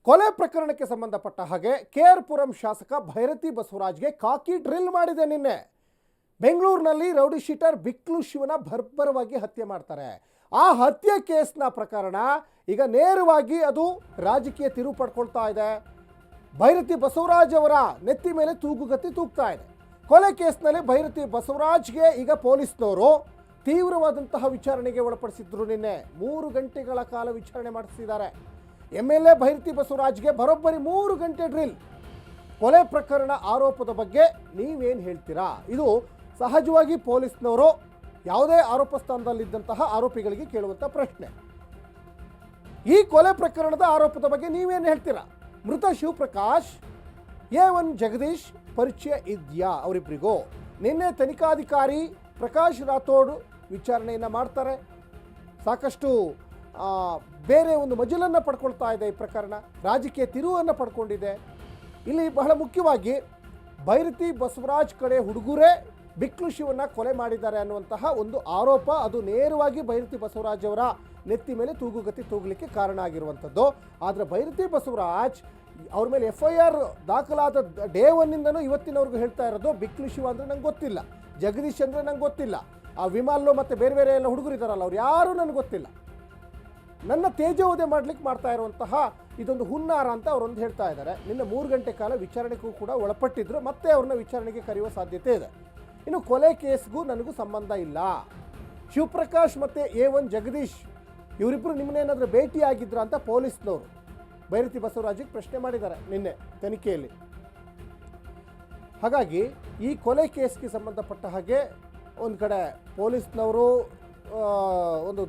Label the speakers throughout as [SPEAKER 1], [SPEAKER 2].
[SPEAKER 1] ಕೊಲೆ ಪ್ರಕರಣಕ್ಕೆ ಸಂಬಂಧಪಟ್ಟ ಹಾಗೆ ಕೆಆರ್ ಪುರಂ ಶಾಸಕ ಭೈರತಿ ಬಸವರಾಜ್ಗೆ ಕಾಕಿ ಡ್ರಿಲ್ ಮಾಡಿದೆ. ನಿನ್ನೆ ಬೆಂಗಳೂರಿನಲ್ಲಿ ರೌಡಿ ಶೀಟರ್ ಬಿಕ್ಲು ಶಿವನ ಬರ್ಬರವಾಗಿ ಹತ್ಯೆ ಮಾಡ್ತಾರೆ. ಆ ಹತ್ಯೆ ಕೇಸ್ನ ಪ್ರಕರಣ ಈಗ ನೇರವಾಗಿ ಅದು ರಾಜಕೀಯ ತಿರುವು ಪಡ್ಕೊಳ್ತಾ ಇದೆ. ಭೈರತಿ ಬಸವರಾಜ್ ಅವರ ನೆತ್ತಿ ಮೇಲೆ ತೂಗುಗತಿ ತೂಗ್ತಾ ಇದೆ. ಕೊಲೆ ಕೇಸ್ನಲ್ಲಿ ಭೈರತಿ ಬಸವರಾಜ್ಗೆ ಈಗ ಪೊಲೀಸ್ನವರು ತೀವ್ರವಾದಂತಹ ವಿಚಾರಣೆಗೆ ಒಳಪಡಿಸಿದ್ರು. ನಿನ್ನೆ 3 ಗಂಟೆಗಳ ಕಾಲ ವಿಚಾರಣೆ ಮಾಡಿಸಿದ್ದಾರೆ. MLA ಭೈರತಿ ಬಸವರಾಜ್ಗೆ ಬರೋಬ್ಬರಿ 3 ಗಂಟೆ ಡ್ರಿಲ್. ಕೊಲೆ ಪ್ರಕರಣ ಆರೋಪದ ಬಗ್ಗೆ ನೀವೇನು ಹೇಳ್ತೀರಾ? ಇದು ಸಹಜವಾಗಿ ಪೊಲೀಸ್ನವರು ಯಾವುದೇ ಆರೋಪ ಸ್ಥಾನದಲ್ಲಿದ್ದಂತಹ ಆರೋಪಿಗಳಿಗೆ ಕೇಳುವಂಥ ಪ್ರಶ್ನೆ. ಈ ಕೊಲೆ ಪ್ರಕರಣದ ಆರೋಪದ ಬಗ್ಗೆ ನೀವೇನು ಹೇಳ್ತೀರಾ? ಮೃತ ಶಿವಪ್ರಕಾಶ್, A1 ಜಗದೀಶ್ ಪರಿಚಯ ಇದೆಯಾ ಅವರಿಬ್ಬರಿಗೂ? ನಿನ್ನೆ ತನಿಖಾಧಿಕಾರಿ ಪ್ರಕಾಶ್ ರಾಥೋಡ್ ವಿಚಾರಣೆಯನ್ನು ಮಾಡ್ತಾರೆ. ಸಾಕಷ್ಟು ಬೇರೆ ಒಂದು ಮಜಲನ್ನು ಪಡ್ಕೊಳ್ತಾ ಇದೆ. ಈ ಪ್ರಕರಣ ರಾಜಕೀಯ ತಿರುವನ್ನು ಪಡ್ಕೊಂಡಿದೆ. ಇಲ್ಲಿ ಬಹಳ ಮುಖ್ಯವಾಗಿ ಭೈರತಿ ಬಸವರಾಜ್ ಕಡೆ ಹುಡುಗರೇ ಬಿಕ್ಲು ಶಿವನ್ನ ಕೊಲೆ ಮಾಡಿದ್ದಾರೆ ಅನ್ನುವಂತಹ ಒಂದು ಆರೋಪ, ಅದು ನೇರವಾಗಿ ಭೈರತಿ ಬಸವರಾಜ್ ಅವರ ನೆತ್ತಿ ಮೇಲೆ ತೂಗುಗತಿ ತೂಗಲಿಕ್ಕೆ ಕಾರಣ ಆಗಿರುವಂಥದ್ದು. ಆದರೆ ಭೈರತಿ ಬಸವರಾಜ್ ಅವ್ರ ಮೇಲೆ FIR ದಾಖಲಾದ ಡೇ 1ನಿಂದನೂ ಇವತ್ತಿನವರೆಗೂ ಹೇಳ್ತಾ ಇರೋದು ಬಿಕ್ಲು ಶಿವ ಅಂದರೆ ನಂಗೆ ಗೊತ್ತಿಲ್ಲ, ಜಗದೀಶ್ ಅಂದರೆ ನಂಗೆ ಗೊತ್ತಿಲ್ಲ, ಆ ವಿಮಾಲ್ಲು ಮತ್ತು ಬೇರೆ ಬೇರೆ ಎಲ್ಲ ಹುಡುಗರು ಇದ್ದಾರಲ್ಲ ಅವ್ರು ಯಾರೂ ನನಗೆ ಗೊತ್ತಿಲ್ಲ, ನನ್ನ ತೇಜೋವಧೆ ಮಾಡಲಿಕ್ಕೆ ಮಾಡ್ತಾ ಇರುವಂತಹ ಇದೊಂದು ಹುನ್ನಾರ ಅಂತ ಅವರೊಂದು ಹೇಳ್ತಾ ಇದ್ದಾರೆ. ನಿನ್ನೆ 3 ಗಂಟೆ ಕಾಲ ವಿಚಾರಣೆಗೂ ಕೂಡ ಒಳಪಟ್ಟಿದ್ರು. ಮತ್ತೆ ಅವ್ರನ್ನ ವಿಚಾರಣೆಗೆ ಕರೆಯುವ ಸಾಧ್ಯತೆ ಇದೆ. ಇನ್ನು ಕೊಲೆ ಕೇಸ್ಗೂ ನನಗೂ ಸಂಬಂಧ ಇಲ್ಲ. ಶಿವಪ್ರಕಾಶ್ ಮತ್ತು A1 ಜಗದೀಶ್ ಇವರಿಬ್ಬರು ನಿಮ್ಮನ್ನೇನಾದರೂ ಭೇಟಿಯಾಗಿದ್ರ ಅಂತ ಪೊಲೀಸ್ನವರು ಭೈರತಿ ಬಸವರಾಜಿಗೆ ಪ್ರಶ್ನೆ ಮಾಡಿದ್ದಾರೆ ನಿನ್ನೆ ತನಿಖೆಯಲ್ಲಿ. ಹಾಗಾಗಿ ಈ ಕೊಲೆ ಕೇಸ್ಗೆ ಸಂಬಂಧಪಟ್ಟ ಹಾಗೆ ಒಂದು ಕಡೆ ಪೊಲೀಸ್ನವರು ಒಂದು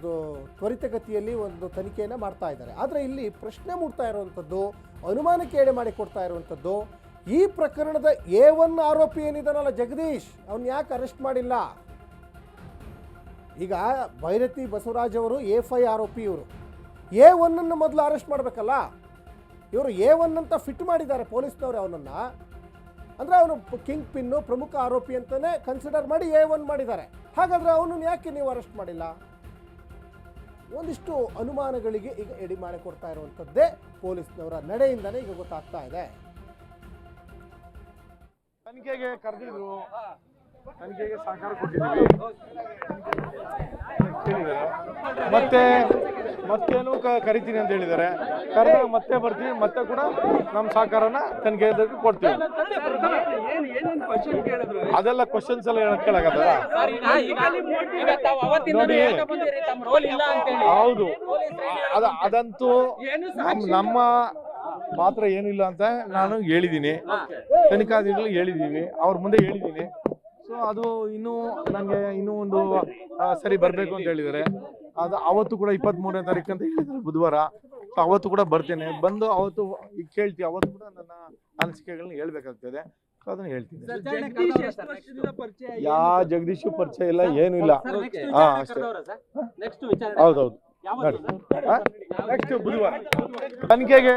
[SPEAKER 1] ತ್ವರಿತಗತಿಯಲ್ಲಿ ಒಂದು ತನಿಖೆಯನ್ನು ಮಾಡ್ತಾ ಇದ್ದಾರೆ. ಆದರೆ ಇಲ್ಲಿ ಪ್ರಶ್ನೆ ಮೂಡ್ತಾ ಇರುವಂಥದ್ದು, ಅನುಮಾನಕ್ಕೆ ಎಡೆ ಮಾಡಿ ಕೊಡ್ತಾ ಇರುವಂಥದ್ದು, ಈ ಪ್ರಕರಣದ A1 ಆರೋಪಿ ಏನಿದಾನಲ್ಲ ಜಗದೀಶ್, ಅವನ್ನ ಯಾಕೆ ಅರೆಸ್ಟ್ ಮಾಡಿಲ್ಲ? ಈಗ ಭೈರತಿ ಬಸವರಾಜ್ ಅವರು A5 ಆರೋಪಿ, ಇವರು A1 ಮೊದಲು ಅರೆಸ್ಟ್ ಮಾಡಬೇಕಲ್ಲ. ಇವರು A1 ಅಂತ ಫಿಟ್ ಮಾಡಿದ್ದಾರೆ ಪೊಲೀಸ್ನವರು ಅವನನ್ನು. ಅಂದರೆ ಅವನು ಕಿಂಗ್ ಪಿನ್ನು, ಪ್ರಮುಖ ಆರೋಪಿ ಅಂತಲೇ ಕನ್ಸಿಡರ್ ಮಾಡಿ A1 ಮಾಡಿದ್ದಾರೆ. ಹಾಗಾದರೆ ಅವನನ್ನು ಯಾಕೆ ನೀವು ಅರೆಸ್ಟ್ ಮಾಡಿಲ್ಲ? ಒಂದಿಷ್ಟು ಅನುಮಾನಗಳಿಗೆ ಈಗ ಎಡೆ ಮಾಡಿಕೊಡ್ತಾ ಇರುವಂಥದ್ದೇ ಪೊಲೀಸ್ನವರ ನಡೆಯಿಂದನೇ ಈಗ ಗೊತ್ತಾಗ್ತಾ ಇದೆ.
[SPEAKER 2] ತನಿಖೆಗೆ ಕರೆದಿದ್ರು, ತನಿಖೆಗೆ ಸಹಕಾರ ಕೊಟ್ಟಿದ್ದೀವಿ, ಮತ್ತೇನು ಕರಿತೀನಿ ಅಂತ ಹೇಳಿದ್ದಾರೆ. ಕರೆದಾಗ ಮತ್ತೆ ಬರ್ತೀವಿ, ಮತ್ತೆ ಕೂಡ ನಮ್ಮ ಸಹಕಾರನ ತನಿಖೆ ಕೊಡ್ತೀವಿ. ಅದೆಲ್ಲ ಕ್ವಶನ್ಸ್ ಎಲ್ಲ ಕೇಳಾಗತ್ತಲ್ಲ. ನೋಡಿ, ಹೌದು, ಅದಂತೂ ನಮ್ಮ ಮಾತ್ರ ಏನಿಲ್ಲ ಅಂತ ನಾನು ಹೇಳಿದ್ದೀನಿ, ತನಿಖಾಧಿಕಾರಿಗಳು ಹೇಳಿದ್ದೀವಿ, ಅವ್ರ ಮುಂದೆ ಹೇಳಿದ್ದೀನಿ. ಸೊ ಅದು ಇನ್ನೂ ಒಂದು ಸರಿ ಬರಬೇಕು ಅಂತ ಹೇಳಿದ್ದಾರೆ. ಅದು ಅವತ್ತು ಕೂಡ 23ನೇ ತಾರೀಕು ಅಂತ ಹೇಳಿದ್ದಾರೆ, ಬುಧವಾರ. ಸೊ ಅವತ್ತು ಕೂಡ ಬರ್ತೇನೆ, ಬಂದು ಅವತ್ತು ಈಗ ಕೇಳ್ತೀವಿ, ಅವತ್ತು ಕೂಡ ನನ್ನ ಅನಿಸಿಕೆಗಳನ್ನ ಹೇಳ್ಬೇಕಾಗ್ತದೆ. ಸೊ ಅದನ್ನ ಹೇಳ್ತೀನಿ. ಜಗದೀಶ್ ಪರಿಚಯ ಇಲ್ಲ, ಏನು ಇಲ್ಲ. ಅಷ್ಟೇ. ಹೌದೌದು, ನೆಕ್ಸ್ಟ್ ಬುಧವಾರ ತನಿಖೆಗೆ